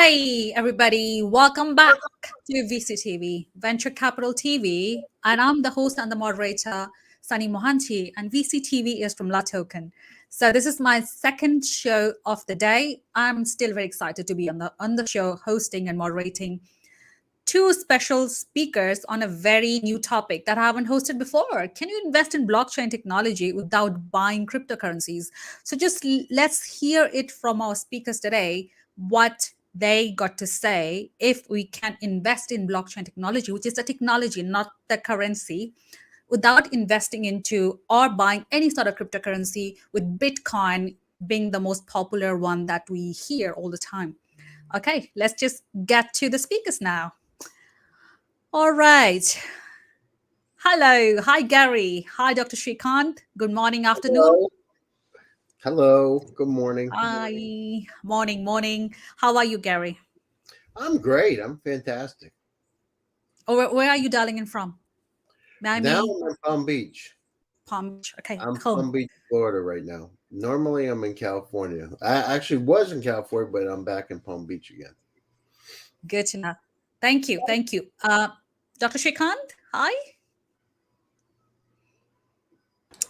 Hi, everybody. Welcome back to VCTV, Venture Capital TV. And I'm the host and the moderator, Sunny Mohanty, and VCTV is from La Token. So this is my second show of the day. I'm still very excited to be on the show, hosting and moderating two special speakers on a very new topic that I haven't hosted before. Can you invest in blockchain technology without buying cryptocurrencies? So just let's hear it from our speakers today, what they got to say if we can invest in blockchain technology, which is the technology, not the currency, without investing into or buying any sort of cryptocurrency, with Bitcoin being the most popular one that we hear all the time. Okay, let's just get to the speakers now. All right. Hello. Hi, Gary. Hi, Dr. Shrikant. Good morning, afternoon. Hello. Good morning. Hi. Morning. How are you, Gary? I'm great. I'm fantastic. Or where are you dialing in from? Now I'm in Palm Beach. Palm Beach. Okay, I'm cool. Palm Beach, Florida right now. Normally I'm in California. I actually was in California, but I'm back in Palm Beach again. Good to know. Thank you. Dr. Shrikant, hi.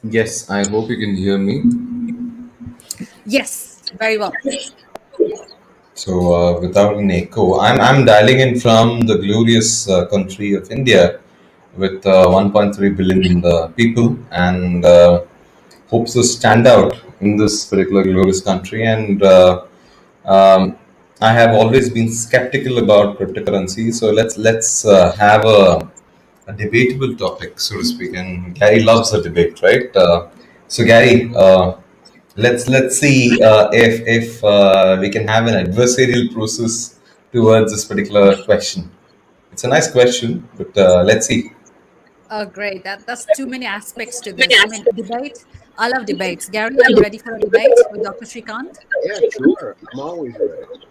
Yes, I hope you can hear me. Yes, very well. So, without an echo, I'm dialing in from the glorious country of India with 1.3 billion people and hopes to stand out in this particular glorious country. And um, I have always been skeptical about cryptocurrency. So let's have a debatable topic, so to speak. And Gary loves a debate, right? So Gary. Let's see if we can have an adversarial process towards this particular question. It's a nice question, but let's see. Oh, great. That's too many aspects to this. I mean, debate. I love debates. Gary, are you ready for a debate with Dr. Shrikant? Yeah, sure. I'm always ready.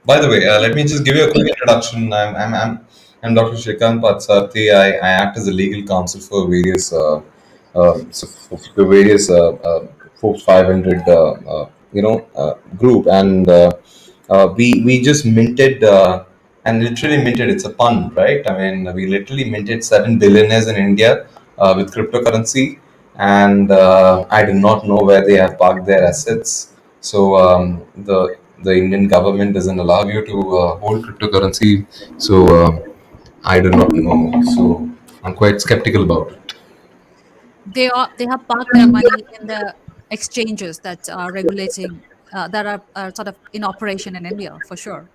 By the way, let me just give you a quick introduction. I'm Dr. Shrikant Patsarthi. I act as a legal counsel for various for various Forbes 500 group, and we just minted and literally minted. It's a pun, right? I mean, we literally minted 7 billionaires in India with cryptocurrency, and I do not know where they have parked their assets. So the Indian government doesn't allow you to hold cryptocurrency. So I do not know. So I'm quite skeptical about it. They have parked their money in the exchanges that are regulating that are sort of in operation in India for sure,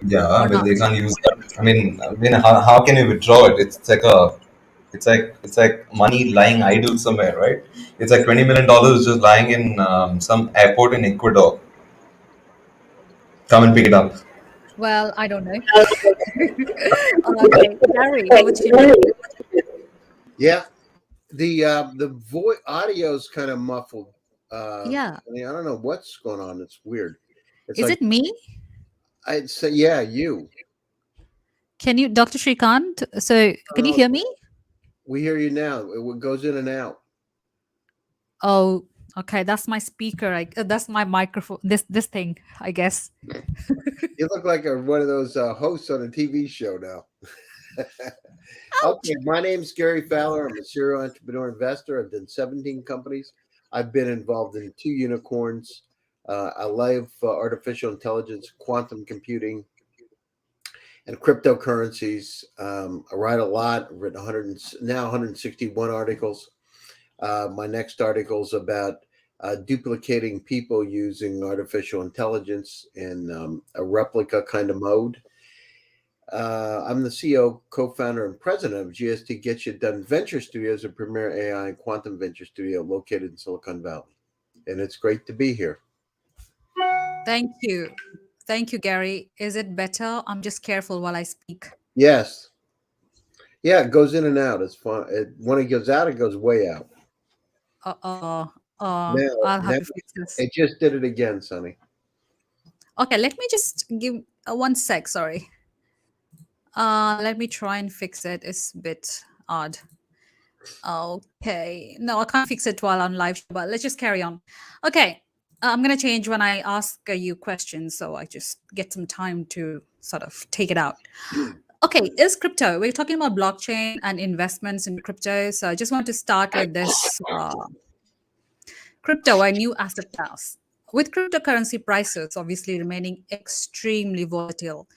Yeah, or but not. they can't use that. I mean, how can you withdraw it? It's like money lying idle somewhere, right? It's like $20 million just lying in some airport in Ecuador. Come and pick it up. Well, I don't know. Okay, Gary, over to you. Yeah. The audio's kind of muffled. Yeah, I mean, I don't know what's going on. It's weird. It's is like it me? I'd say, yeah, you. Can you, Dr. Shrikant? So, can you hear me? We hear you now. It goes in and out. Oh, okay. That's my speaker. That's my microphone. This thing, I guess. You look like one of those hosts on a TV show now. Okay, my name's Gary Fowler. I'm a serial entrepreneur investor. I've done 17 companies. I've been involved in 2 unicorns. I love artificial intelligence, quantum computing, and cryptocurrencies. I write a lot. I've written 161 articles. My next article is about duplicating people using artificial intelligence in a replica kind of mode. I'm the CEO, co-founder, and president of GST Get You Done Venture Studios, a premier AI and quantum venture studio located in Silicon Valley. And it's great to be here. Thank you. Thank you, Gary. Is it better? I'm just careful while I speak. Yes. Yeah, it goes in and out. It's fun. When it goes out, it goes way out. Uh-oh. Now, I'll have now to fix this. it just did it again, Sonny. Okay, let me just give 1 sec. Sorry. Let me try and fix it. It's a bit odd. Okay. No, I can't fix it while on live, but let's just carry on. Okay. I'm going to change when I ask you questions, so I just get some time to sort of take it out. Okay, is crypto? We're talking about blockchain and investments in crypto. So I just want to start with this crypto, a new asset class. With cryptocurrency prices obviously remaining extremely volatile,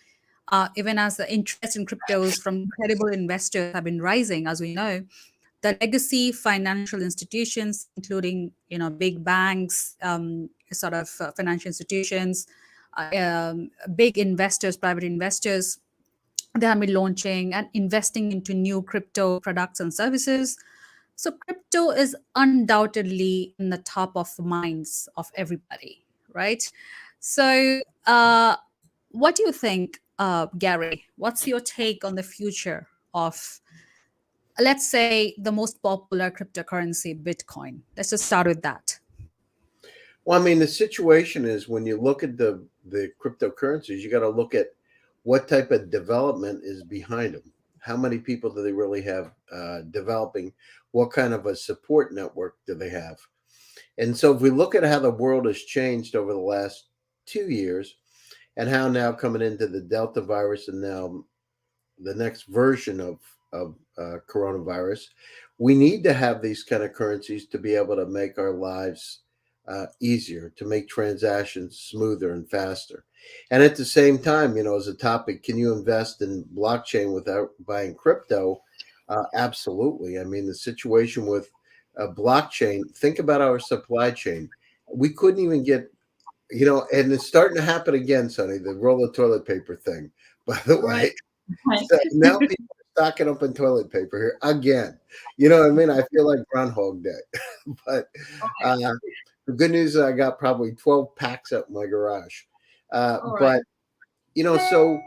even as the interest in cryptos from credible investors have been rising, as we know, the legacy financial institutions, including big banks, sort of financial institutions, big investors, private investors, they have been launching and investing into new crypto products and services. So crypto is undoubtedly in the top of minds of everybody, right? So what do you think, Gary? What's your take on the future of, let's say, the most popular cryptocurrency, Bitcoin? Let's just start with that. Well, I mean, the situation is when you look at the cryptocurrencies, you got to look at what type of development is behind them. How many people do they really have developing? What kind of a support network do they have? And so, if we look at how the world has changed over the last 2 years, and how now coming into the Delta virus and now the next version of coronavirus, we need to have these kind of currencies to be able to make our lives easier, to make transactions smoother and faster. And at the same time, as a topic, can you invest in blockchain without buying crypto? Absolutely. I mean, the situation with blockchain, think about our supply chain. We couldn't even get, and it's starting to happen again, Sonny, the roll of toilet paper thing, by the Right. way. Right. So now people are stocking up on toilet paper here again. You know what I mean? I feel like Groundhog Day. But uh, the good news is I got probably 12 packs up in my garage. All right. But so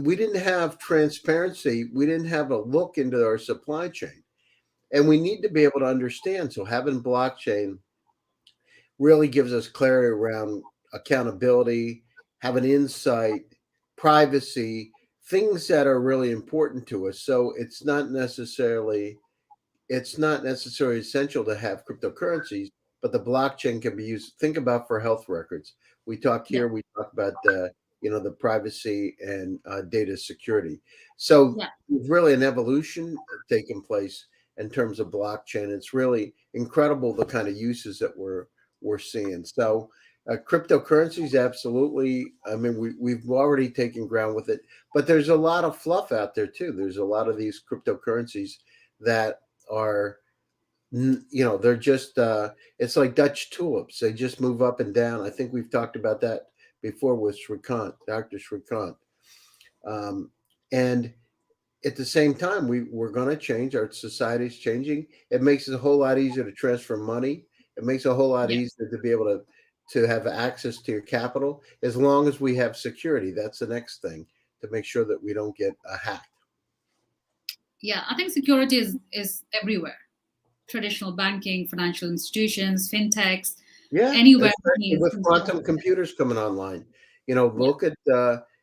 we didn't have transparency. We didn't have a look into our supply chain, and we need to be able to understand. So having blockchain really gives us clarity around accountability, having insight, privacy, things that are really important to us. So it's not necessarily essential to have cryptocurrencies, but the blockchain can be used. Think about for health records. Yeah. We talk about the privacy and data security. So Yeah. there's really an evolution taking place in terms of blockchain. It's really incredible the kind of uses that we're seeing. So cryptocurrencies, absolutely. I mean, we've already taken ground with it, but there's a lot of fluff out there too. There's a lot of these cryptocurrencies that are they're just it's like Dutch tulips. They just move up and down. I think we've talked about that before with Dr. Shrikant. And at the same time, we're going to change. Our society's changing. It makes it a whole lot easier to transfer money. It makes it a whole lot Yeah. easier to be able to have access to your capital, as long as we have security. That's the next thing, to make sure that we don't get hacked. Yeah. I think security is everywhere. Traditional banking, financial institutions, fintechs, Yeah, anywhere money especially is with considered. quantum computers coming online. Yeah.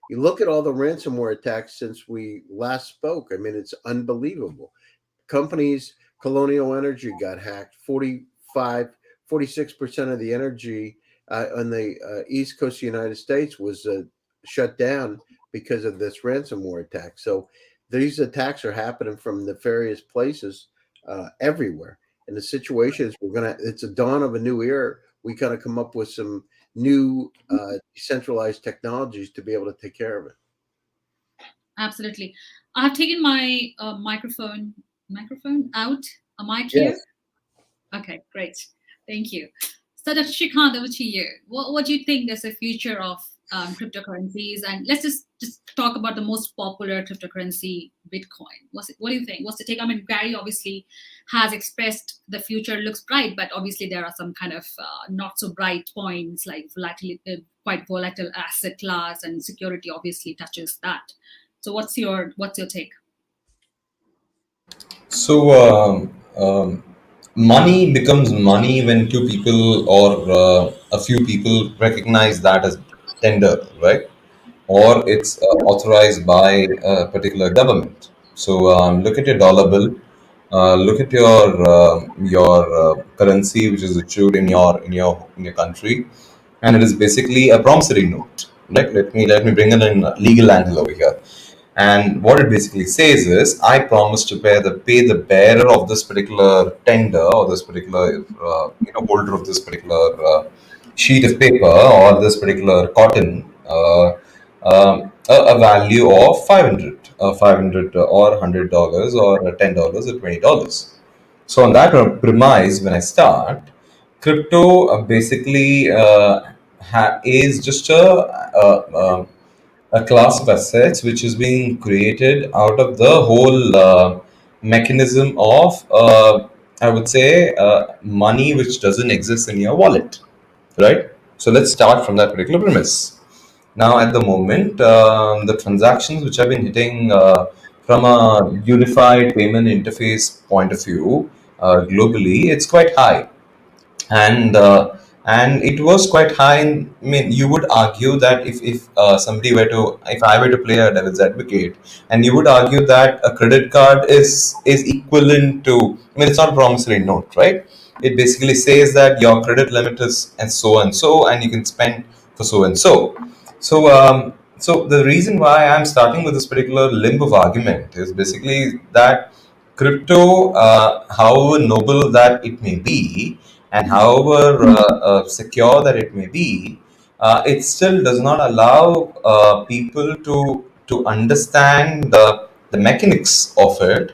You look at all the ransomware attacks since we last spoke. I mean, it's unbelievable. Companies, Colonial Energy got hacked. 46% of the energy on the east coast of the United States was shut down because of this ransomware attack. So these attacks are happening from nefarious places everywhere. And the situation is it's a dawn of a new era. We kind of come up with some new decentralized technologies to be able to take care of it. Absolutely. I've taken my microphone out. Am I clear? Yes. Okay, great. Thank you. So, Dr. Shrikant, over to you. What do you think is the future of cryptocurrencies? And let's just talk about the most popular cryptocurrency, Bitcoin. What do you think? What's the take? I mean, Gary obviously has expressed the future looks bright, but obviously there are some kind of not so bright points, like quite volatile asset class, and security obviously touches that. So what's your take? So, money becomes money when two people or a few people recognize that as tender, right? Or it's authorized by a particular government. So, look at your dollar bill. look at your currency, which is issued in your country, and it is basically a promissory note. Right? Let me bring in a legal angle over here. And what it basically says is, I promise to pay the bearer of this particular tender, or this particular holder of this particular sheet of paper, or this particular cotton, a value of 500 or $100 or $10 or $20. So on that premise, when I start, crypto basically is just a class of assets which is being created out of the whole mechanism of, I would say, money which doesn't exist in your wallet, right? So let's start from that particular premise. Now, at the moment, the transactions which have been hitting from a unified payment interface point of view globally, it's quite high. And it was quite high. I mean, you would argue that if I were to play a devil's advocate, and you would argue that a credit card is equivalent to, I mean, it's not a promissory note, right? It basically says that your credit limit is and so, and you can spend for so and so. So the reason why I'm starting with this particular limb of argument is basically that crypto, however noble that it may be, and however secure that it may be, it still does not allow people to understand the mechanics of it.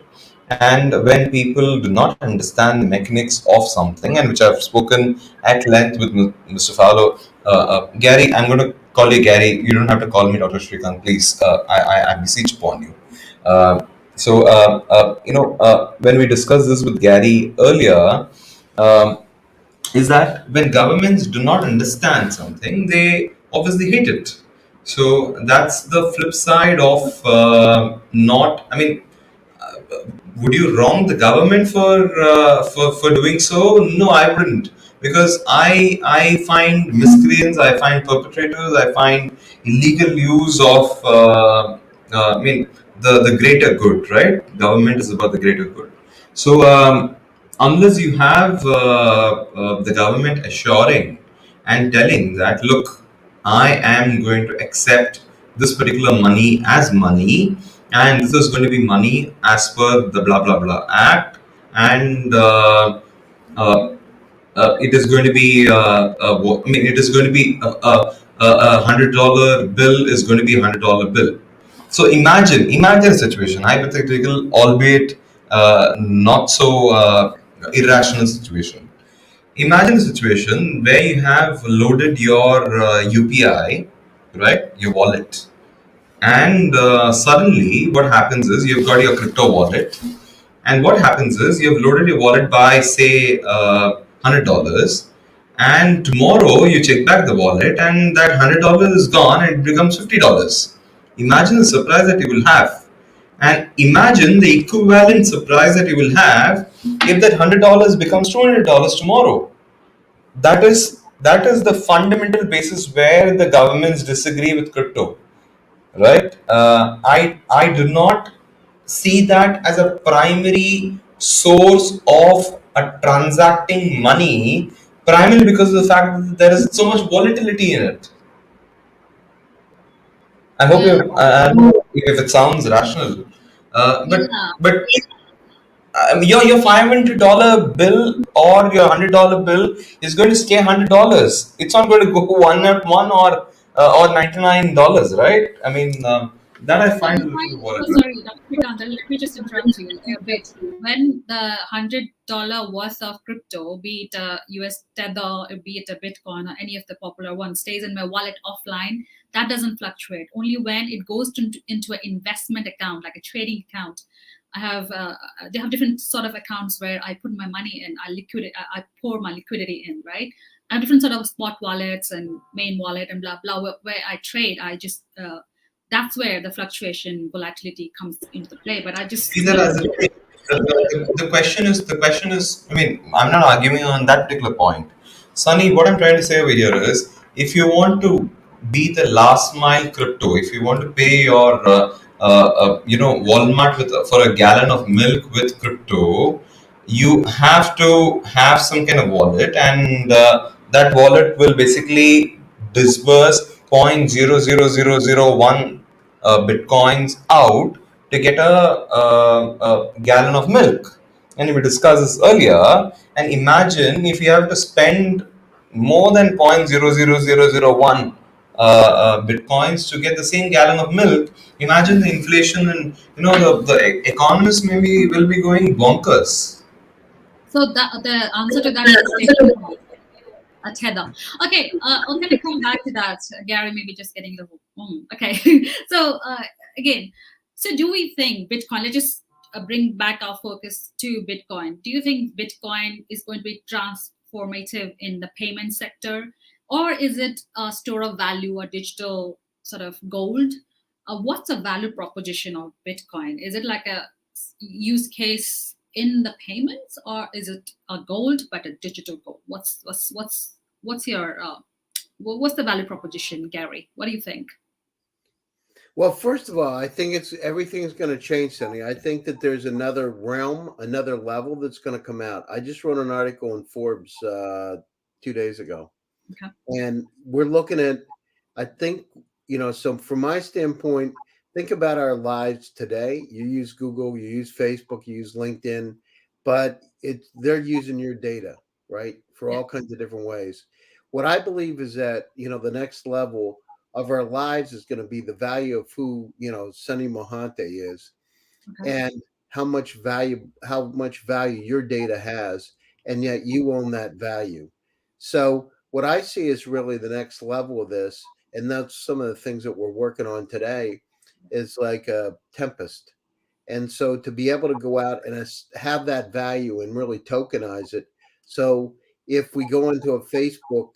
And when people do not understand the mechanics of something, and which I've spoken at length with Mr. Fowler, Gary, I'm going to call you Gary. You don't have to call me Dr. Shrikant, please. I beseech upon you. When we discussed this with Gary earlier, um, is that when governments do not understand something, they obviously hate it. So that's the flip side of not. I mean, would you wrong the government for doing so? No, I wouldn't, because I find miscreants, I find perpetrators, I find illegal use of. I mean, the greater good, right? Government is about the greater good. So unless you have the government assuring and telling that, look, I am going to accept this particular money as money, and this is going to be money as per the blah blah blah act, and uh, it is going to be I mean, it is going to be $100 bill is going to be $100 bill. So imagine a situation, hypothetical, albeit not so irrational situation. Imagine a situation where you have loaded your UPI, right, your wallet, and suddenly what happens is you've got your crypto wallet, and what happens is you've loaded your wallet by, say, $100, and tomorrow you check back the wallet and that $100 is gone and it becomes $50. Imagine the surprise that you will have, and imagine the equivalent surprise that you will have if that $100 becomes $200 tomorrow. That is the fundamental basis where the governments disagree with crypto, right? I do not see that as a primary source of transacting money, primarily because of the fact that there is so much volatility in it. I hope Well, I don't know if it sounds rational, yeah. but your $500 bill or your $100 bill is going to stay $100. It's not going to go one at one or $99, right? I mean, that I Well, find a the little point, oh, volatile. sorry, Dr. Srikanth, let me just interrupt you a bit. When the $100 worth of crypto, be it a US Tether, or be it a Bitcoin, or any of the popular ones, stays in my wallet offline, that doesn't fluctuate. Only when it goes into an investment account, like a trading account. I have they have different sort of accounts where I put my money in, I liquidate, I pour my liquidity in, right? I have different sort of spot wallets and main wallet and blah blah where I trade. I just that's where the fluctuation volatility comes into play. But I just See that see as the question is, I mean, I'm not arguing on that particular point, Sunny. What I'm trying to say over here is, if you want to be the last mile crypto, if you want to pay your Walmart with for a gallon of milk with crypto, you have to have some kind of wallet, and that wallet will basically disburse 0.00001 bitcoins out to get a gallon of milk. And we discussed this earlier. And imagine if you have to spend more than 0.00001 bitcoins to get the same gallon of milk. Imagine the inflation, and the economists maybe will be going bonkers. So the answer to that is stablecoin, a tether. Okay, can I come back to that? Gary, maybe just getting the okay. So again, so do we think Bitcoin? Let's just bring back our focus to Bitcoin. Do you think Bitcoin is going to be transformative in the payment sector, or is it a store of value, a digital sort of gold? What's the value proposition of Bitcoin? Is it like a use case in the payments, or is it a gold but a digital gold? What's your what's the value proposition, Gary? What do you think? Well, first of all, I think it's everything's going to change, Sonny. I think that there's another realm, another level that's going to come out. I just wrote an article in Forbes 2 days ago, Okay. and we're looking at. I think So from my standpoint, think about our lives today. You use Google, you use Facebook, you use LinkedIn, but they're using your data, right, for Yeah. all kinds of different ways. What I believe is that the next level of our lives is going to be the value of who Sunny Mohante is, Okay. and how much value your data has, and yet you own that value. So what I see is really the next level of this, and that's some of the things that we're working on today, is like a tempest. And so to be able to go out and have that value and really tokenize it. So if we go into a Facebook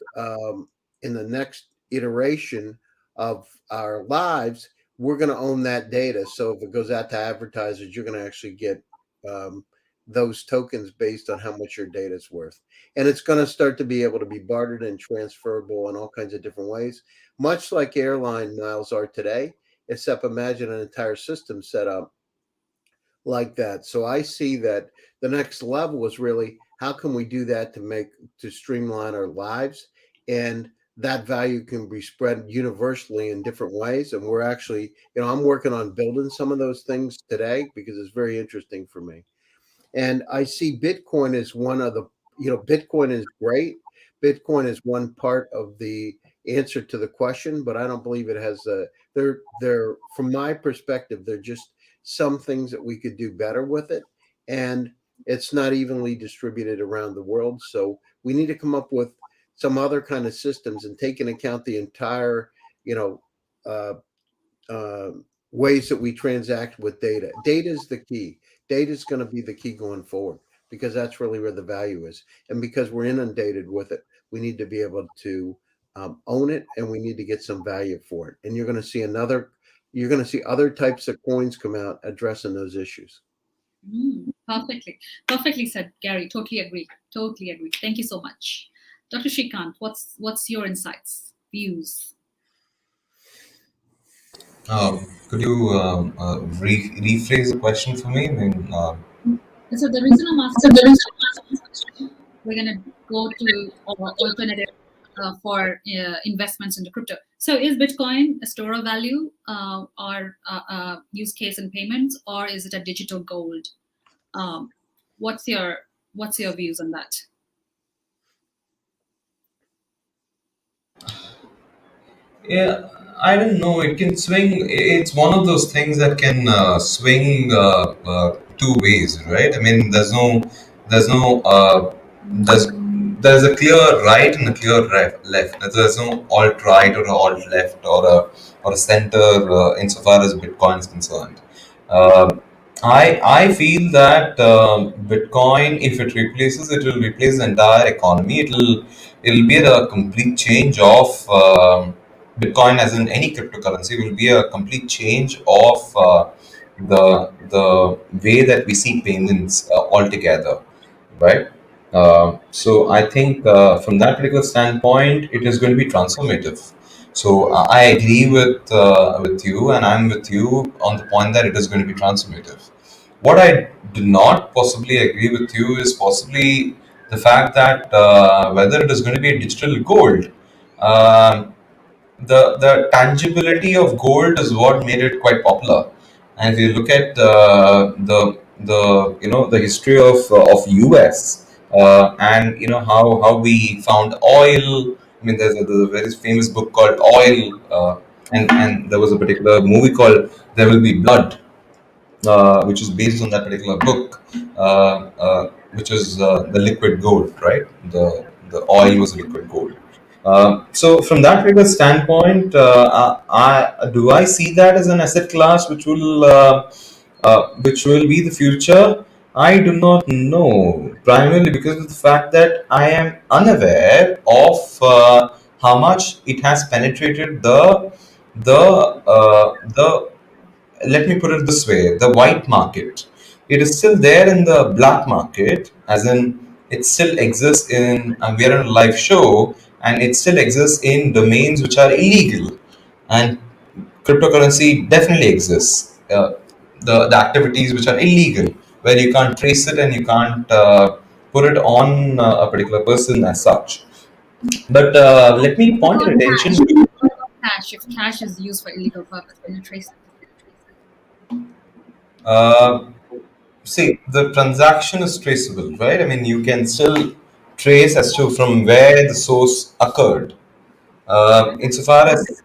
in the next iteration of our lives, we're going to own that data. So if it goes out to advertisers, you're going to actually get um, those tokens based on how much your data is worth. And it's going to start to be able to be bartered and transferable in all kinds of different ways, much like airline miles are today, except imagine an entire system set up like that. So I see that the next level is really how can we do that to streamline our lives, and that value can be spread universally in different ways. And we're actually, I'm working on building some of those things today because it's very interesting for me. And I see Bitcoin as one of Bitcoin is great. Bitcoin is one part of the answer to the question, but I don't believe it has from my perspective, they're just some things that we could do better with it. And it's not evenly distributed around the world. So we need to come up with some other kind of systems and take into account the entire, you know, uh, uh, ways that we transact with data. Data is the key. Data is going to be the key going forward because that's really where the value is. And because we're inundated with it, we need to be able to own it, and we need to get some value for it. And you're going to see other types of coins come out addressing those issues. Perfectly said, Gary. Totally agree. Totally agree. Thank you so much, Dr. Shrikant. What's your insights, views? Could you rephrase the question for me? I mean, So the reason I'm asking this question, we're going to go to alternative for investments into crypto. So is Bitcoin a store of value or use case in payments, or is it a digital gold? Um, what's your views on that? yeah, I don't know. It can swing. It's one of those things that can swing two ways, right? I mean, there's no, there's a clear right and a clear left. There's no alt right or alt left or a center insofar as Bitcoin is concerned. Uh, I feel that Bitcoin, if it replaces, it will replace the entire economy. It'll be a complete change of. Bitcoin, as in any cryptocurrency, will be a complete change of the way that we see payments altogether, right? So I think from that particular standpoint, it is going to be transformative. So I agree with you, and I'm with you on the point that it is going to be transformative. What I do not possibly agree with you is possibly the fact that whether it is going to be a digital gold. Um, the tangibility of gold is what made it quite popular. And if you look at the the history of US and how we found oil. I mean, there's a very famous book called Oil, and there was a particular movie called There Will Be Blood, which is based on that particular book, which is the liquid gold, right? The oil was liquid gold. So from that particular standpoint, I see that as an asset class which will be the future. I do not know, primarily because of the fact that I am unaware of how much it has penetrated the let me put it this way, the white market. It is still there in the black market, as in it still exists in, we're on a live show, and it still exists in domains which are illegal. And cryptocurrency definitely exists. The activities which are illegal, where you can't trace it and you can't put it on a particular person as such. But let me What point about your attention cash? to. What about cash? If cash is used for illegal purpose, can you trace it? Uh, See, the transaction is traceable, right? I mean, you can still trace as to from where the source occurred. Insofar as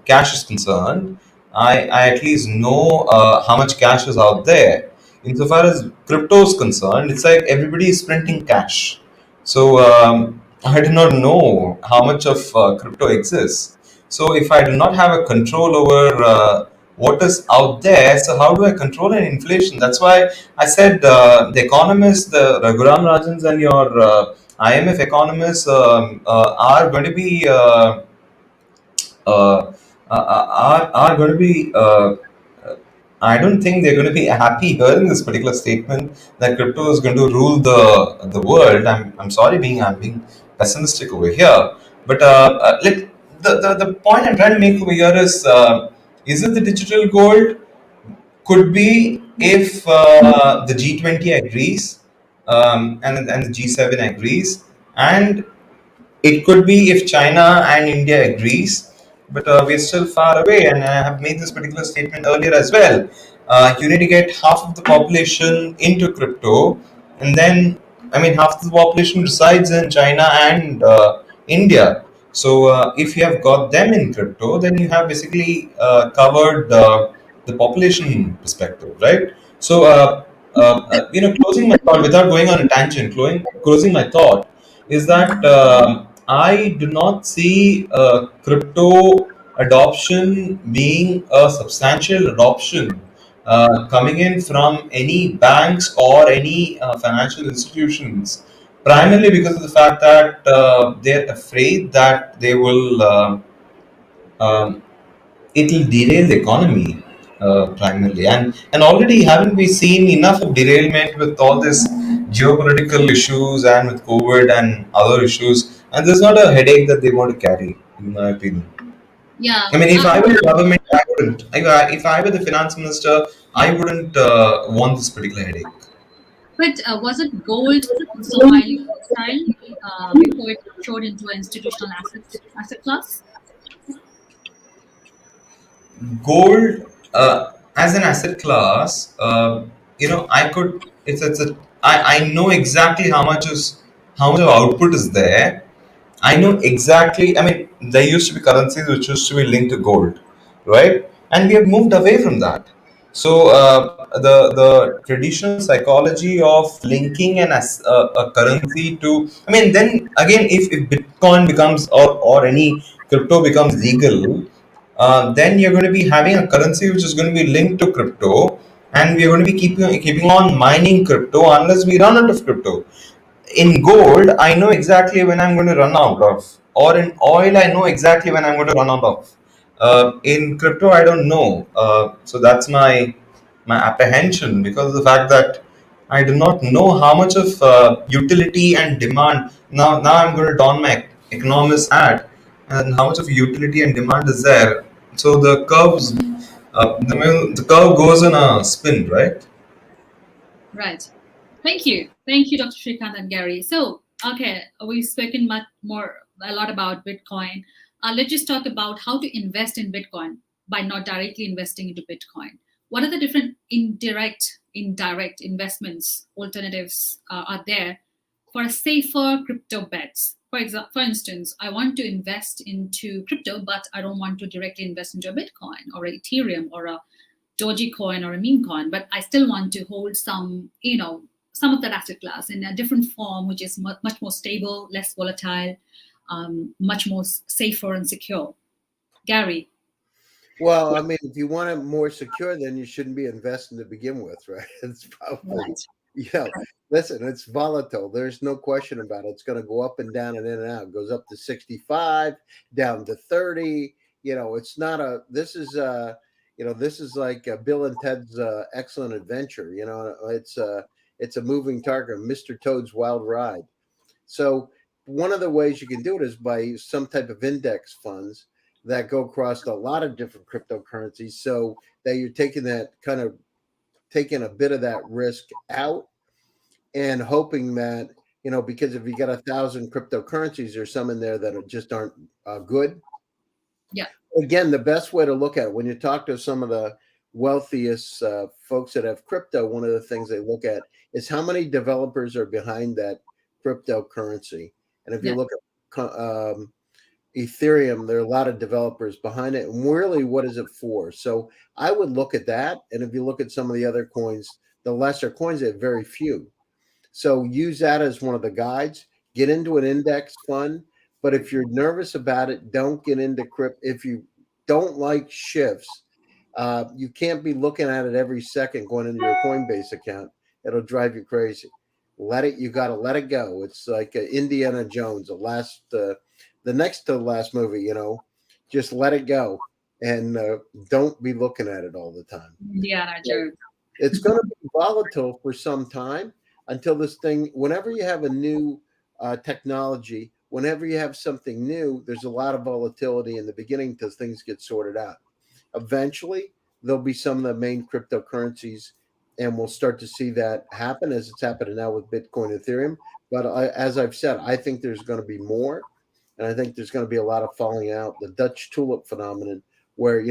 cash is concerned, I at least know how much cash is out there. Insofar as crypto is concerned, it's like everybody is printing cash. So I do not know how much of crypto exists. So if I do not have a control over what is out there, so how do I control an inflation? That's why I said the economists, the Raghuram Rajans and your IMF economists are going to be uh, are going to be. I don't think they're going to be happy hearing this particular statement that crypto is going to rule the world. I'm being pessimistic over here, but let the point I'm trying to make over here is it the digital gold? Could be if the G20 agrees, and the G7 agrees, and it could be if China and India agrees, but we're still far away. And I have made this particular statement earlier as well. You need to get half of the population into crypto, and then I mean half the population resides in China and India. So if you have got them in crypto, then you have basically covered the population perspective, right? So closing my thought without going on a tangent, closing my thought is that I do not see crypto adoption being a substantial adoption coming in from any banks or any financial institutions, primarily because of the fact that they're afraid that they will. Um, it will derail the economy primarily, and already haven't we seen enough of derailment with all this geopolitical issues and with COVID and other issues, and there's not a headache that they want to carry, in my opinion. Yeah. I mean, if I were the government, I wouldn't. If I were the finance minister, I wouldn't want this particular headache. But was it gold so highly volatile before it matured into an institutional asset class? Gold as an asset class, I could. It's a. I know exactly how much of output is there. I know exactly. I mean, there used to be currencies which used to be linked to gold, right? And we have moved away from that. So the traditional psychology of linking a currency to, I mean, then again, if Bitcoin becomes or any crypto becomes legal, then you're going to be having a currency which is going to be linked to crypto, and we're going to be keeping on mining crypto unless we run out of crypto. In gold, I know exactly when I'm going to run out of, or in oil, I know exactly when I'm going to run out of. In crypto, I don't know. So that's my apprehension because of the fact that I do not know how much of utility and demand. Now I'm going to don my economist hat. and how much of utility and demand is there. So the curve goes in a spin, right? Right. Thank you. Thank you, Dr. Shrikant and Gary. So, okay, we've spoken a lot about Bitcoin. Let's just talk about how to invest in Bitcoin by not directly investing into Bitcoin. What are the different indirect investments alternatives are there for a safer crypto bets? For instance, I want to invest into crypto, but I don't want to directly invest into a Bitcoin or a Ethereum or a Dogecoin or a meme coin, but I still want to hold some of that asset class in a different form, which is much more stable, less volatile, much more safer and secure. Gary. Well, I mean, if you want it more secure, then you shouldn't be investing to begin with, right? It's probably, Right. listen, it's volatile. There's no question about it. It's going to go up and down and in and out. It goes up to 65, down to 30. It's not this is like Bill and Ted's Excellent Adventure. It's a moving target, Mr. Toad's Wild Ride. So one of the ways you can do it is by some type of index funds that go across a lot of different cryptocurrencies, so that you're taking a bit of that risk out and hoping that because if you got 1,000 cryptocurrencies, there's some in there that just aren't good. Yeah. Again, the best way to look at it, when you talk to some of the wealthiest folks that have crypto, one of the things they look at is how many developers are behind that cryptocurrency. And if you Yeah. look at Ethereum, there are a lot of developers behind it. And really, what is it for? So I would look at that. And if you look at some of the other coins, the lesser coins, they have very few. So use that as one of the guides. Get into an index fund. But if you're nervous about it, don't get into crypto. If you don't like shifts, you can't be looking at it every second going into your Coinbase account. It'll drive you crazy. You got to let it go. It's like Indiana Jones, the next to the last movie, just let it go and don't be looking at it all the time. Indiana Jones. It's going to be volatile for some time until whenever you have a new technology, whenever you have something new, there's a lot of volatility in the beginning until things get sorted out. Eventually, there'll be some of the main cryptocurrencies, and we'll start to see that happen as it's happening now with Bitcoin and Ethereum. But as I've said, I think there's going to be more, and I think there's going to be a lot of falling out. The Dutch tulip phenomenon, where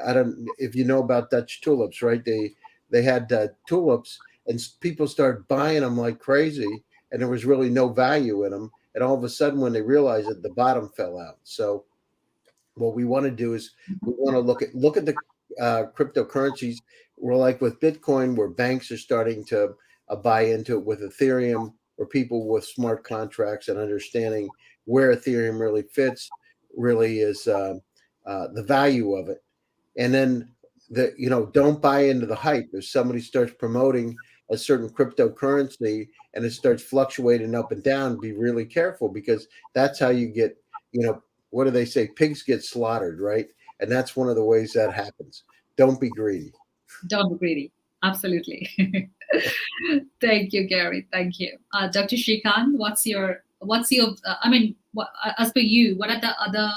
I don't if you know about Dutch tulips, right? They had tulips, and people started buying them like crazy, and there was really no value in them. And all of a sudden, when they realized it, the bottom fell out. So what we want to do is we want to look at the cryptocurrencies. We're like with Bitcoin, where banks are starting to buy into it. With Ethereum, where people with smart contracts and understanding where Ethereum really fits really is the value of it. And then don't buy into the hype. If somebody starts promoting a certain cryptocurrency and it starts fluctuating up and down, be really careful, because that's how you get, what do they say? Pigs get slaughtered, right? And that's one of the ways that happens. Don't be greedy. Don't be greedy. Absolutely. Thank you, Gary. Thank you. Dr. Shrikant, as per you, what are the other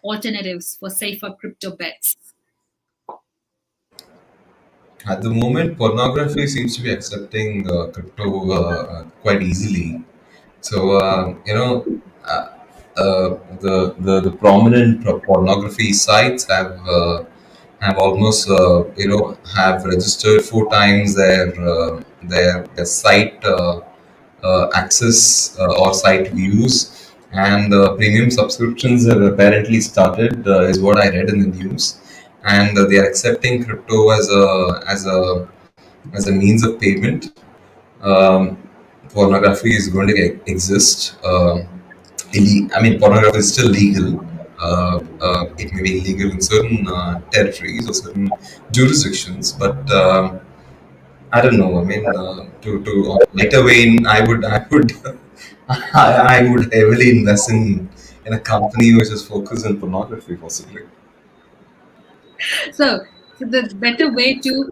alternatives for safer crypto bets? At the moment, pornography seems to be accepting crypto quite easily. So uh, the prominent pornography sites have almost have registered 4 times their site access or site views, and premium subscriptions have apparently started, is what I read in the news, and they are accepting crypto as a means of payment. um, Pornography is going to exist. I mean, pornography is still legal. It may be legal in certain territories or certain jurisdictions, but I don't know. I mean, to on a lighter vein, I would heavily invest in a company which is focused on pornography, possibly. So the better way to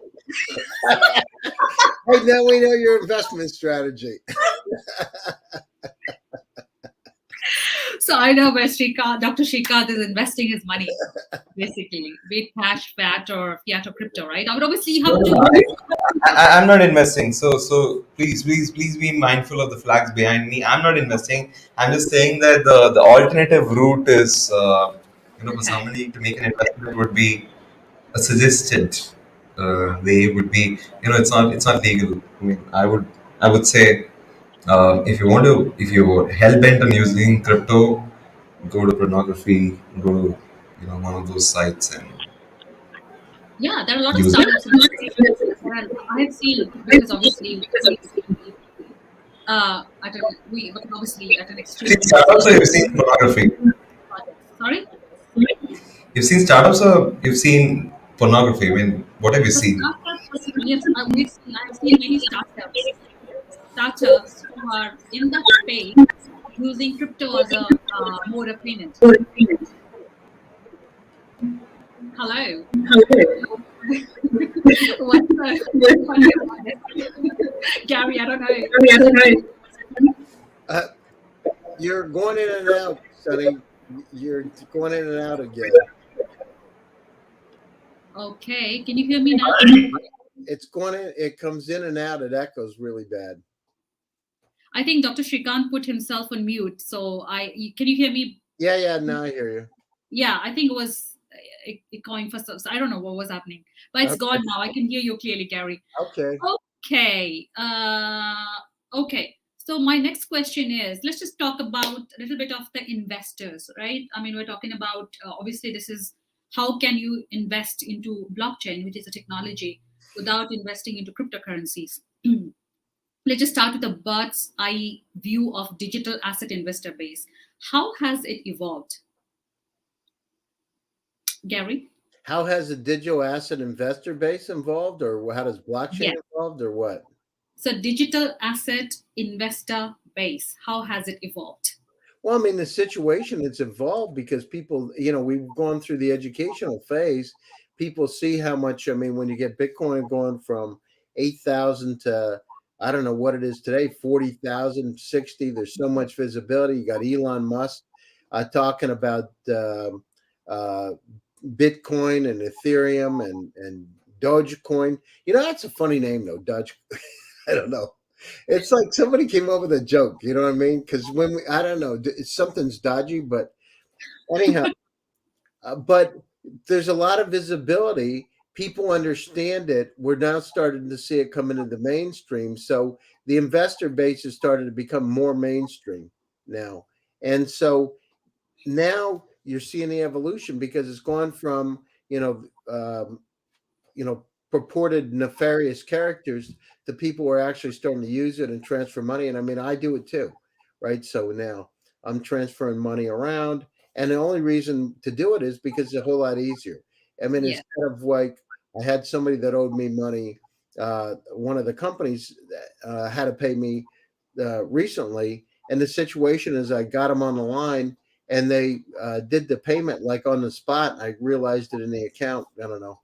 Right now, we know your investment strategy. So I know where Dr. Shrikant is investing his money, basically, be it cash, fiat or crypto, right? I would obviously you No, have no, to. no, I'm not investing. So please be mindful of the flags behind me. I'm not investing. I'm just saying that the alternative route is, for Okay. somebody to make an investment would be a suggested way would be, it's not legal. I mean, I would say, if you're hell bent on using crypto, go to pornography, go to one of those sites and Yeah, there are a lot of use it. startups in this space. I have seen because obviously at an we obviously at an You've extreme seen startups or investing you've seen pornography? projects. Sorry. You've seen startups or you've seen pornography? I mean, what have you So seen? startups, I've seen many startups who are in that space using crypto as a mode of payment. Hello. What's funny about it? Gary, I don't know. Uh, you're going in and out, Sonny. You're going in and out again. Okay, can you hear me now? It's going in. It comes in and out. It echoes really bad. I think Dr. Shrikant put himself on mute. So can you hear me? Yeah, yeah. Now I hear you. Yeah, I think it was going for so I don't know what was happening, but it's Okay. gone now. I can hear you clearly, Gary. Okay. Okay. Okay. So my next question is, let's just talk about a little bit of the investors, right? I mean, we're talking about obviously this is how can you invest into blockchain, which is a technology, without investing into cryptocurrencies. Let's just start with a bird's eye view of digital asset investor base. How has it evolved, Gary? How has the digital asset investor base involved, or how does blockchain Yes. involved, or what? So digital asset investor base, how has it evolved? Well, I mean, the situation it's evolved because people, we've gone through the educational phase. People see how much. I mean, when you get Bitcoin going from 8,000 to I don't know what it is today, 40,000, 60. There's so much visibility. You got Elon Musk talking about uh, Bitcoin and Ethereum and Dogecoin. That's a funny name though, Doge. I don't know. It's like somebody came up with a joke. You know what I mean? Because I don't know, something's dodgy. But anyhow, but there's a lot of visibility. People understand it. We're now starting to see it come into the mainstream. So the investor base has started to become more mainstream now, and so now you're seeing the evolution because it's gone from purported nefarious characters the people are actually starting to use it and transfer money. And I mean, I do it too, right? So now I'm transferring money around, and the only reason to do it is because it's a whole lot easier. I mean, it's Yeah. kind of like I had somebody that owed me money. One of the companies had to pay me recently, and the situation is I got them on the line and they did the payment like on the spot. I realized it in the account. I don't know,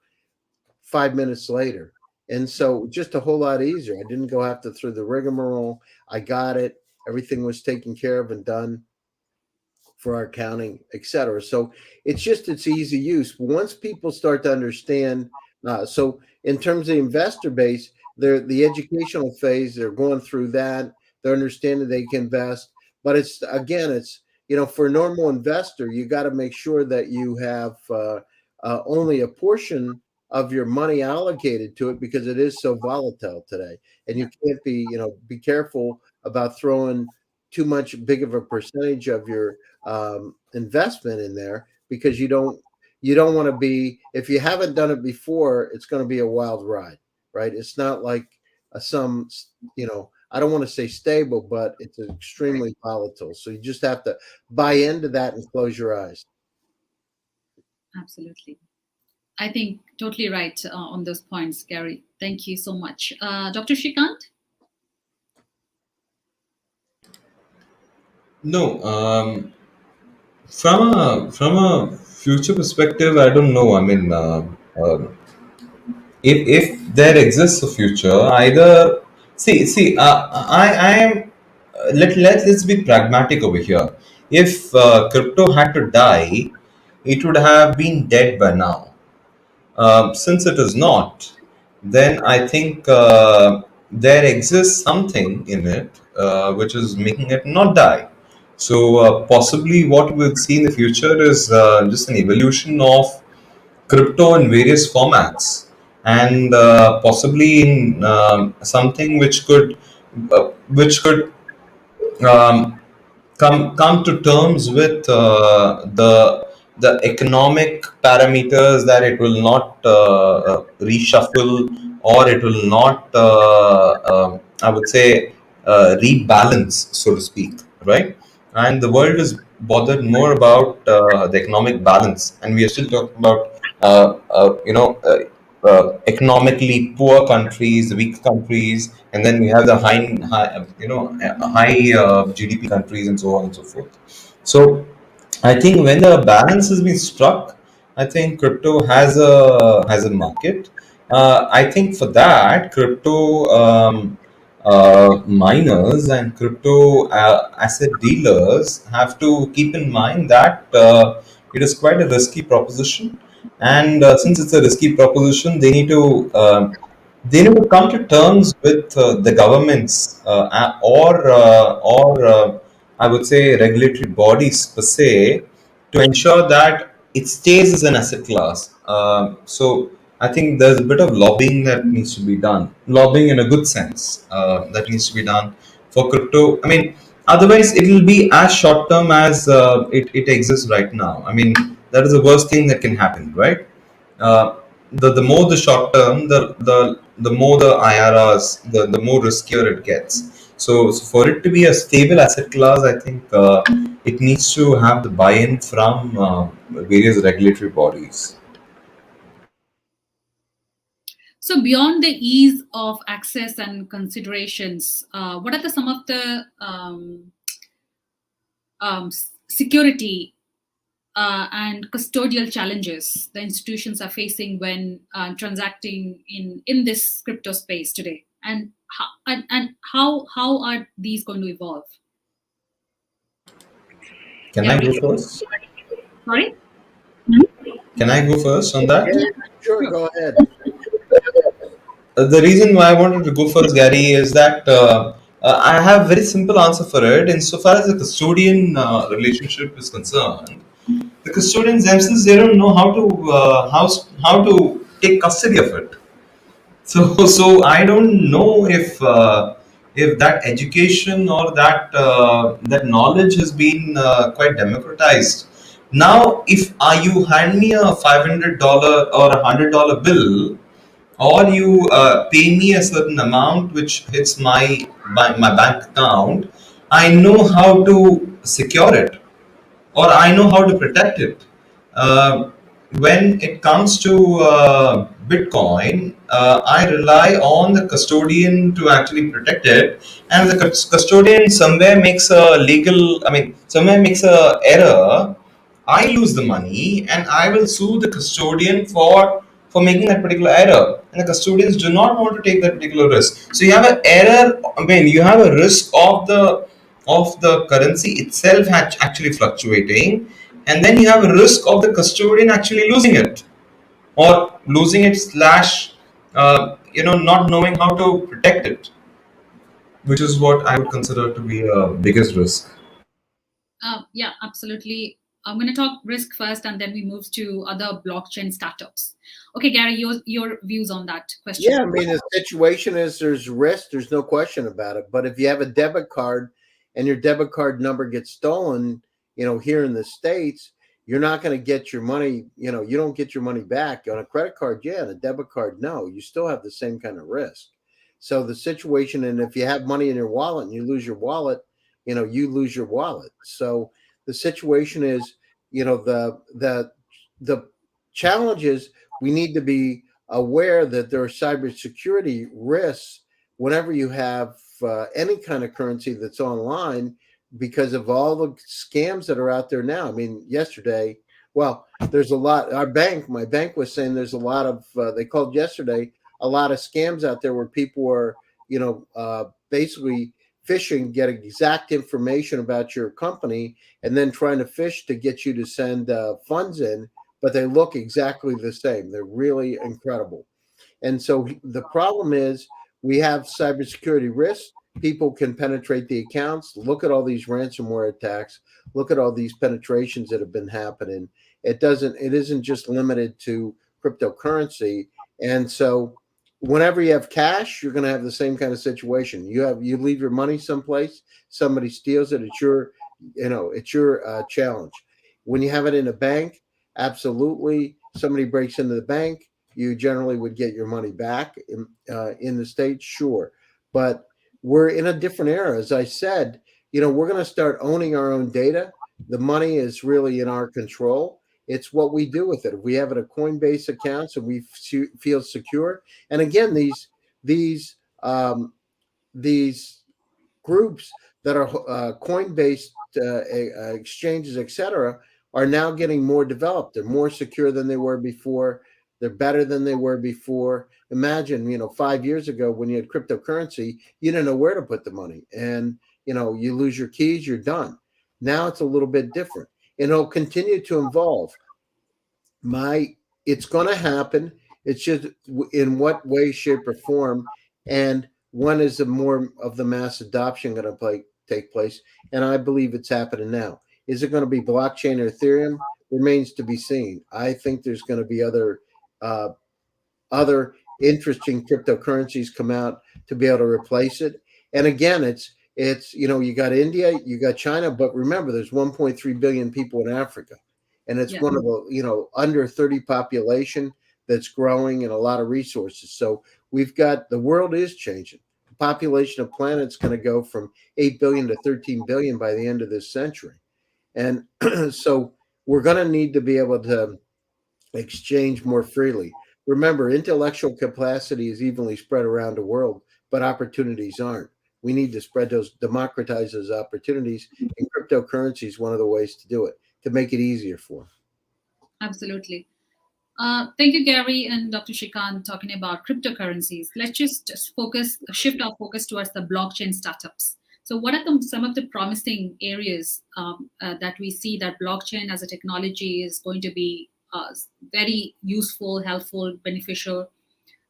5 minutes later. And so just a whole lot easier. I didn't go after through the rigmarole. I got it. Everything was taken care of and done for our accounting, et cetera. So it's easy use. Once people start to understand, so in terms of the investor base, they're the educational phase, they're going through that, they're understanding they can invest. But it's for a normal investor, you got to make sure that you have only a portion of your money allocated to it because it is so volatile today, and you can't be careful about throwing too much big of a percentage of your investment in there because you don't want to be, if you haven't done it before, it's going to be a wild ride, right? It's not like some I don't want to say stable, but it's extremely volatile, so you just have to buy into that and close your eyes. Absolutely. I think totally right on those points, Gary. Thank you so much. Dr. Shrikant? No, from a future perspective, I don't know. I mean, if there exists a future, either see, I am let's be pragmatic over here. if crypto had to die, it would have been dead by now. Since it is not, then I think there exists something in it which is making it not die. So possibly what we'll see in the future is just an evolution of crypto in various formats, and possibly in something which could um, come to terms with the economic parameters, that it will not reshuffle, or it will not I would say rebalance, so to speak, right? And the world is bothered more about the economic balance, and we are still talking about economically poor countries, the weak countries, and then we have the high GDP countries, and so on and so forth. So I think when the balance has been struck, I think crypto has a market. I think for that, crypto miners and crypto asset dealers have to keep in mind that it is quite a risky proposition, and since it's a risky proposition, they need to come to terms with the governments or I would say regulatory bodies per se, to ensure that it stays as an asset class. So I think there's a bit of lobbying that needs to be done, lobbying in a good sense that needs to be done for crypto. I mean, otherwise it will be as short term as it exists right now. I mean, that is the worst thing that can happen, right? uh, the more the short term, the more the IRRs, the more riskier it gets. So for it to be a stable asset class, I think it needs to have the buy-in from various regulatory bodies. So beyond the ease of access and considerations, what are some of the security and custodial challenges the institutions are facing when transacting in this crypto space today, and how are these going to evolve? Can I go Gary, first? sorry. Can I go first on Yeah, that? sure, Sure. go ahead. The reason why I wanted to go first, Gary, is that I have very simple answer for it. Insofar as the custodian relationship is concerned, the custodians themselves, they don't know how to take custody of it. So I don't know if that education or that knowledge has been quite democratized. Now, if you hand me a $500 or $100 bill, or you pay me a certain amount which hits my bank account, I know how to secure it, or I know how to protect it. Uh, when it comes to Bitcoin, I rely on the custodian to actually protect it, and the custodian somewhere makes a legal, I mean, somewhere makes a error. I lose the money, and I will sue the custodian for making that particular error. And the custodians do not want to take that particular risk. So you have an error. I mean, you have a risk of the currency itself actually fluctuating, and then you have a risk of the custodian actually losing it, or losing it slash not knowing how to protect it, which is what I would consider to be a biggest risk. Yeah, absolutely. I'm going to talk risk first, and then we move to other blockchain startups. Okay, Gary, your views on that question. Yeah, I mean, the situation is there's risk, there's no question about it. But if you have a debit card and your debit card number gets stolen, here in the States, you're not going to get your money, you don't get your money back. On a credit card, yeah, on a debit card, no, you still have the same kind of risk. So the situation, and if you have money in your wallet and you lose your wallet, you lose your wallet. So the situation is, the challenge is we need to be aware that there are cybersecurity risks whenever you have any kind of currency that's online, because of all the scams that are out there now. I mean, yesterday, well, there's a lot. My bank was saying there's a lot of, they called yesterday, a lot of scams out there where people are, basically phishing, get exact information about your company, and then trying to fish to get you to send funds in, but they look exactly the same. They're really incredible. And so the problem is we have cybersecurity risks. People can penetrate the accounts. Look at all these ransomware attacks. Look at all these penetrations that have been happening. It isn't just limited to cryptocurrency. And so whenever you have cash, you're going to have the same kind of situation. You leave your money someplace, somebody steals it. It's your challenge. When you have it in a bank, absolutely, somebody breaks into the bank, you generally would get your money back in the States, sure. But we're in a different era. As I said, we're going to start owning our own data. The money is really in our control. It's what we do with it. If we have it a Coinbase account, so we feel secure. And again, these groups that are coin-based exchanges, etc., are now getting more developed. They're more secure than they were before. They're better than they were before. Imagine, 5 years ago when you had cryptocurrency, you didn't know where to put the money, and you lose your keys, you're done. Now it's a little bit different, and it'll continue to evolve. It's going to happen. It's just in what way, shape, or form, and when is the more of the mass adoption going to take place? And I believe it's happening now. Is it going to be blockchain or Ethereum? Remains to be seen. I think there's going to be uh, other interesting cryptocurrencies come out to be able to replace it. And again, it's you got India, you got China, but remember, there's 1.3 billion people in Africa, and it's Yeah. one of the under 30 population that's growing and a lot of resources. So the world is changing. The population of planet's going to go from 8 billion to 13 billion by the end of this century, and so we're going to need to be able to exchange more freely. Remember, intellectual capacity is evenly spread around the world, but opportunities aren't. We need to democratize those opportunities, and cryptocurrency is one of the ways to do it, to make it easier for them. Absolutely. Thank you, Gary and Dr. Shrikant, talking about cryptocurrencies. Let's just shift our focus towards the blockchain startups. So, what are some of the promising areas that we see that blockchain as a technology is going to be very useful, helpful, beneficial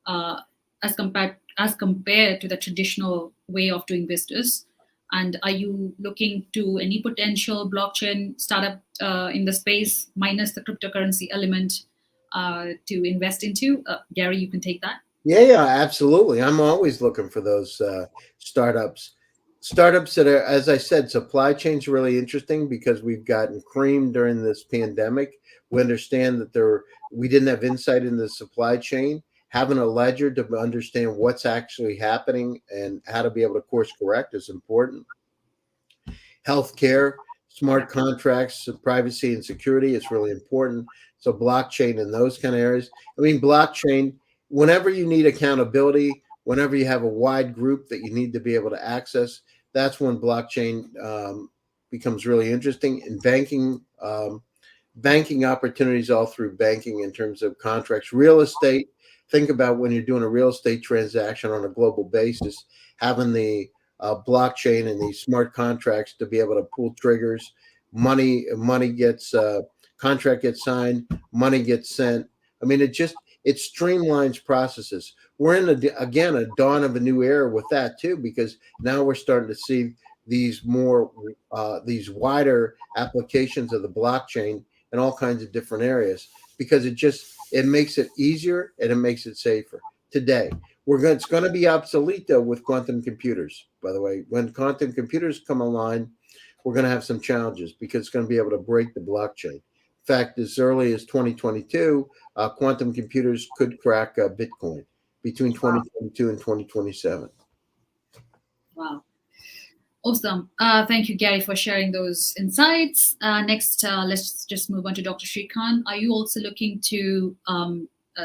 uh, as compared to the traditional way of doing business? And are you looking to any potential blockchain startup in the space, minus the cryptocurrency element, to invest into? Gary, you can take that. Yeah, absolutely. I'm always looking for those startups. Startups that are, as I said, supply chain's really interesting because we've gotten creamed during this pandemic. We understand that we didn't have insight in the supply chain. Having a ledger to understand what's actually happening and how to be able to course correct is important. Healthcare, smart contracts, privacy and security is really important. So blockchain and those kind of areas. I mean, blockchain, whenever you need accountability, whenever you have a wide group that you need to be able to access, that's when blockchain becomes really interesting. In banking opportunities all through banking in terms of contracts, real estate. Think about when you're doing a real estate transaction on a global basis, having the blockchain and these smart contracts to be able to pull triggers. Money gets contract gets signed, money gets sent. I mean, it streamlines processes. We're in again a dawn of a new era with that too, because now we're starting to see these wider applications of the blockchain in all kinds of different areas, because it makes it easier and it makes it safer. Today, it's going to be obsolete though with quantum computers. By the way, when quantum computers come online, we're going to have some challenges because it's going to be able to break the blockchain. In fact, as early as 2022, quantum computers could crack Bitcoin between 2022 and 2027. Wow. Awesome. Thank you, Gary, for sharing those insights. Next, let's just move on to Dr. Shrikant. Are you also looking to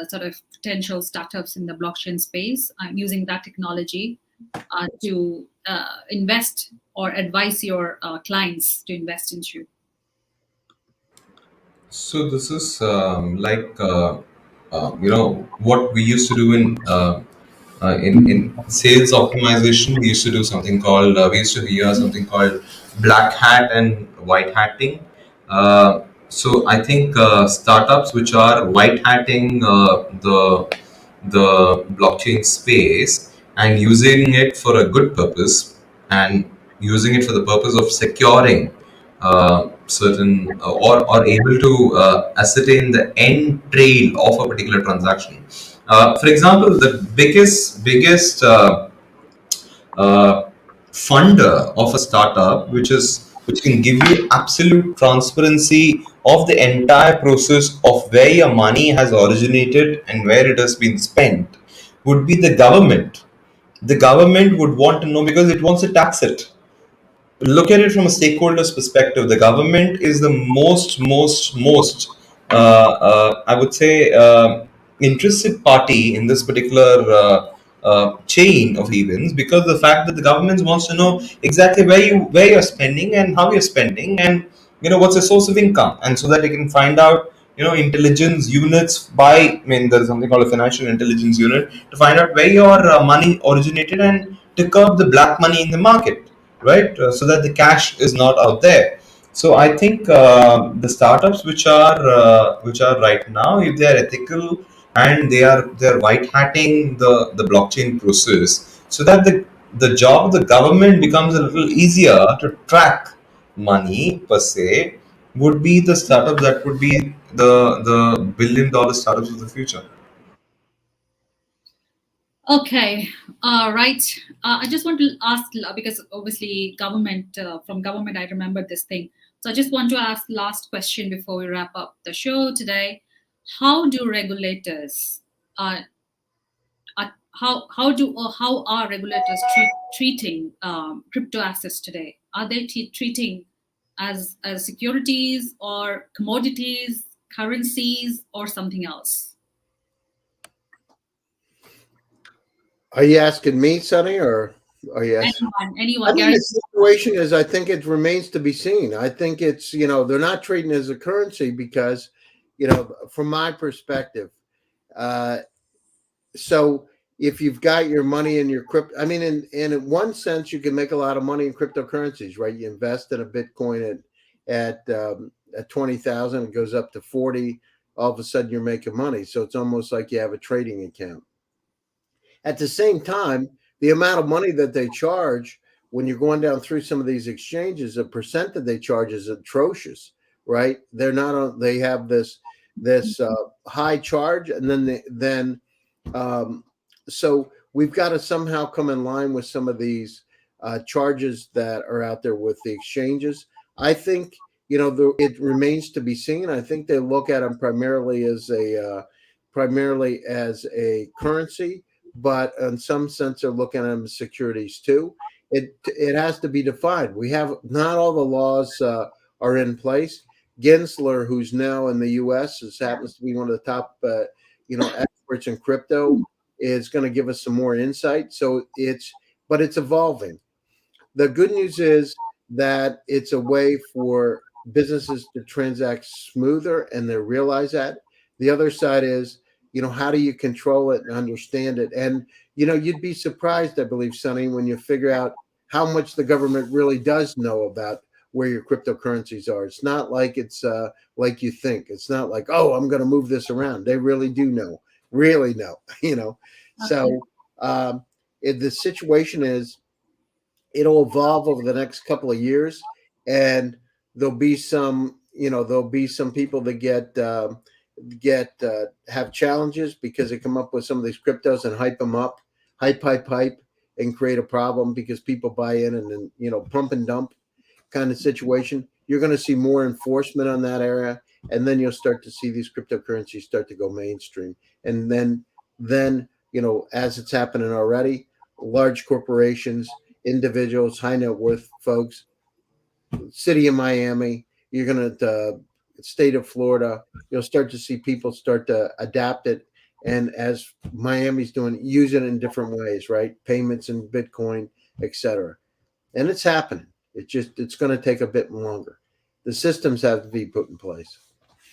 sort of potential startups in the blockchain space using that technology to invest or advise your clients to invest into? So this is like what we used to do in In sales optimization, we used to do something called we used to hear something called black hat and white hatting. So I think startups which are white hatting the blockchain space and using it for a good purpose and using it for the purpose of securing certain or able to ascertain the end trail of a particular transaction. For example, the biggest uh, funder of a startup, which can give you absolute transparency of the entire process of where your money has originated and where it has been spent, would be the government. The government would want to know because it wants to tax it. Look at it from a stakeholder's perspective. The government is the most I would say interested party in this particular chain of events, because the fact that the government wants to know exactly where you're spending and how you're spending, and what's the source of income, and so that they can find out intelligence units by, I mean, there's something called a financial intelligence unit to find out where your money originated and to curb the black money in the market, right? So that the cash is not out there. So I think the startups which are right now, if they are ethical and they are white hatting the blockchain process, so that the job of the government becomes a little easier to track money per se, would be the startup that would be the billion-dollar startups of the future. Okay, right. I just want to ask because obviously government from government I remember this thing. So I just want to ask last question before we wrap up the show today. How do regulators uh, how are regulators treating crypto assets today? Are they treating as securities or commodities, currencies, or something else? Are you asking me, Sonny, or are you asking? I Anyone, mean, Gary? the situation is, I think it remains to be seen. I think it's, they're not treating it as a currency because, from my perspective, uh, so if you've got your money in your crypto, I mean, in one sense, you can make a lot of money in cryptocurrencies, right? You invest in a Bitcoin at 20,000, it goes up to 40. All of a sudden, you're making money. So it's almost like you have a trading account. At the same time, the amount of money that they charge when you're going down through some of these exchanges, the percent that they charge is atrocious, right? They're not on. They have this high charge, and then um, so we've got to somehow come in line with some of these charges that are out there with the exchanges. I think it remains to be seen. I think they look at them primarily as a currency, but in some sense they're looking at them as securities too. It has to be defined. We have not all the laws are in place. Gensler, who's now in the U.S., happens to be one of the top experts in crypto, is going to give us some more insight. So it's evolving. The good news is that it's a way for businesses to transact smoother, and they realize that. The other side is, how do you control it and understand it? And, you'd be surprised, I believe, Sonny, when you figure out how much the government really does know about where your cryptocurrencies are. It's not like it's like you think. It's not like, oh, I'm going to move this around. They really do know, really know, Okay. So the situation is, it'll evolve over the next couple of years, and there'll be some people that have challenges because they come up with some of these cryptos and hype them up, hype, and create a problem because people buy in, and then pump and dump kind of situation. You're going to see more enforcement on that area, and then you'll start to see these cryptocurrencies start to go mainstream. And then as it's happening already, large corporations, individuals, high net worth folks, city of Miami, you're going to state of Florida, you'll start to see people start to adapt it. And as Miami's doing, use it in different ways, right? Payments in Bitcoin, etc. And it's happening. It's going to take a bit longer. The systems have to be put in place.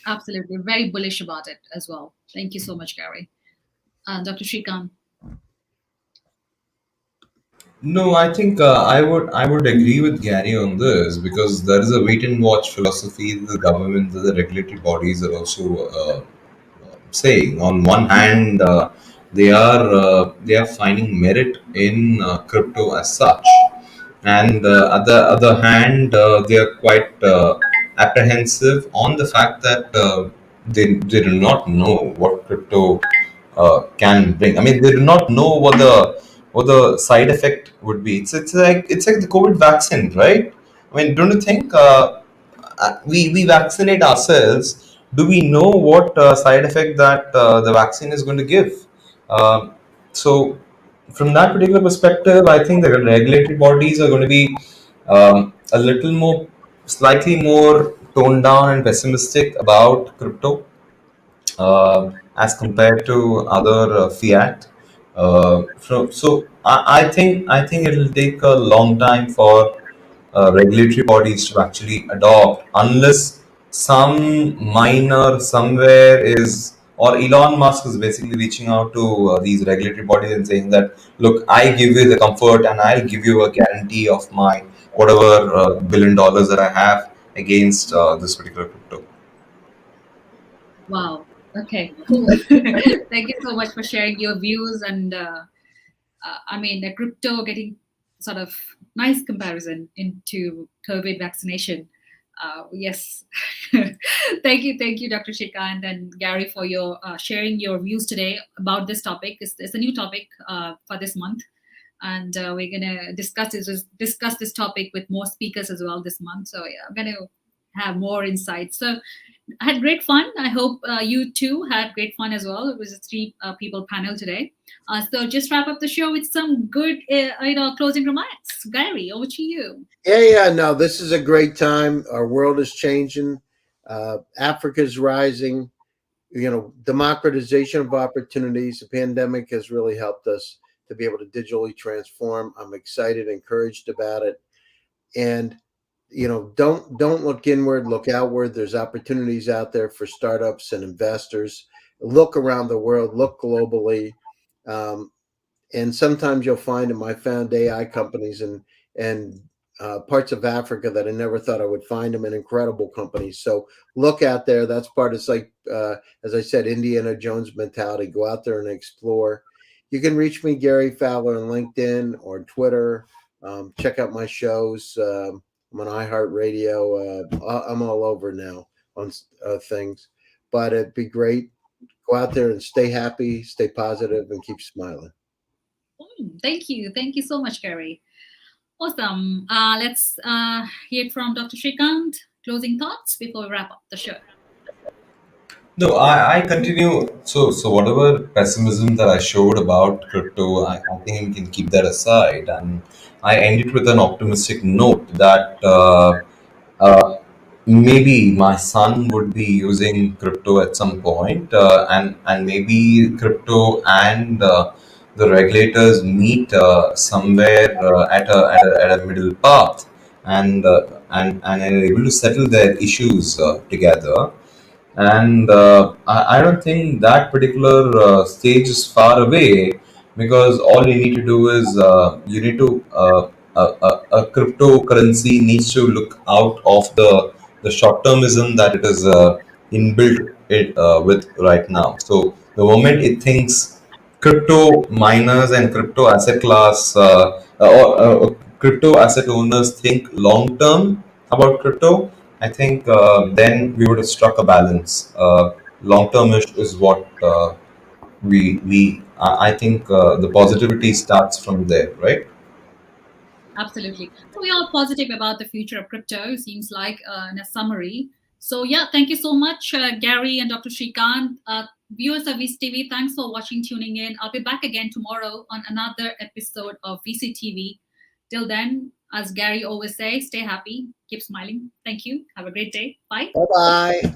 Absolutely. Very bullish about it as well. Thank you so much, Gary. Dr. Shrikant. No, I think I would agree with Gary on this because there is a wait and watch philosophy the government, the regulatory bodies are also saying. On one hand, they are finding merit in crypto as such, and at the other hand, they are quite apprehensive on the fact that they do not know what crypto can bring. I mean, they do not know what the side effect would be. It's like the COVID vaccine, right? I mean, don't you think we vaccinate ourselves? Do we know what side effect that the vaccine is going to give? So, from that particular perspective, I think the regulatory bodies are going to be a little more, slightly more toned down and pessimistic about crypto as compared to other fiat. So I think it will take a long time for regulatory bodies to actually adopt, unless some minor somewhere is, or Elon Musk is basically reaching out to these regulatory bodies and saying that, look, I give you the comfort and I'll give you a guarantee of my whatever $1 billion that I have against this particular crypto. Wow. Okay, cool. Thank you so much for sharing your views and I mean, the crypto getting sort of nice comparison into COVID vaccination. Yes. Thank you, Dr. Shikant and Gary, for your sharing your views today about this topic. It's a new topic for this month, and we're gonna discuss this topic with more speakers as well this month. So yeah, I'm gonna have more insights. So I had great fun. I hope you too had great fun as well. It was a three people panel today. So just wrap up the show with some good, closing remarks. Gary, over to you. Yeah. No, this is a great time. Our world is changing. Africa's rising. Democratization of opportunities. The pandemic has really helped us to be able to digitally transform. I'm excited, encouraged about it, and don't look inward, look outward. There's opportunities out there for startups and investors. Look around the world, look globally. Um, and sometimes you'll find them. I found AI companies and parts of Africa that I never thought I would find them in incredible companies. So look out there. That's part. It's like as I said, Indiana Jones mentality. Go out there and explore. You can reach me, Gary Fowler, on LinkedIn or Twitter. Check out my shows. I'm on iHeartRadio. I'm all over now on things, but it'd be great. Go out there and stay happy, stay positive, and keep smiling. Thank you. Thank you so much, Gary. Awesome. Let's hear from Dr. Shrikant. Closing thoughts before we wrap up the show. No, I continue. So whatever pessimism that I showed about crypto, I think we can keep that aside, and I end it with an optimistic note that uh, maybe my son would be using crypto at some point, and maybe crypto and the regulators meet somewhere at a middle path, and are able to settle their issues together. And I don't think that particular stage is far away, because all you need to do is you need to a cryptocurrency needs to look out of the short termism that it is inbuilt it with right now. So the moment it thinks, crypto miners and crypto asset class or crypto asset owners think long term about crypto, I think then we would have struck a balance. Long termish is what I think the positivity starts from there, right? Absolutely. So we are positive about the future of crypto, seems like, in a summary. So yeah, thank you so much, Gary and Dr. Shrikant. Viewers of VCTV, thanks for watching, tuning in. I'll be back again tomorrow on another episode of VCTV. Till then, as Gary always says, stay happy, keep smiling. Thank you. Have a great day. Bye. Bye bye.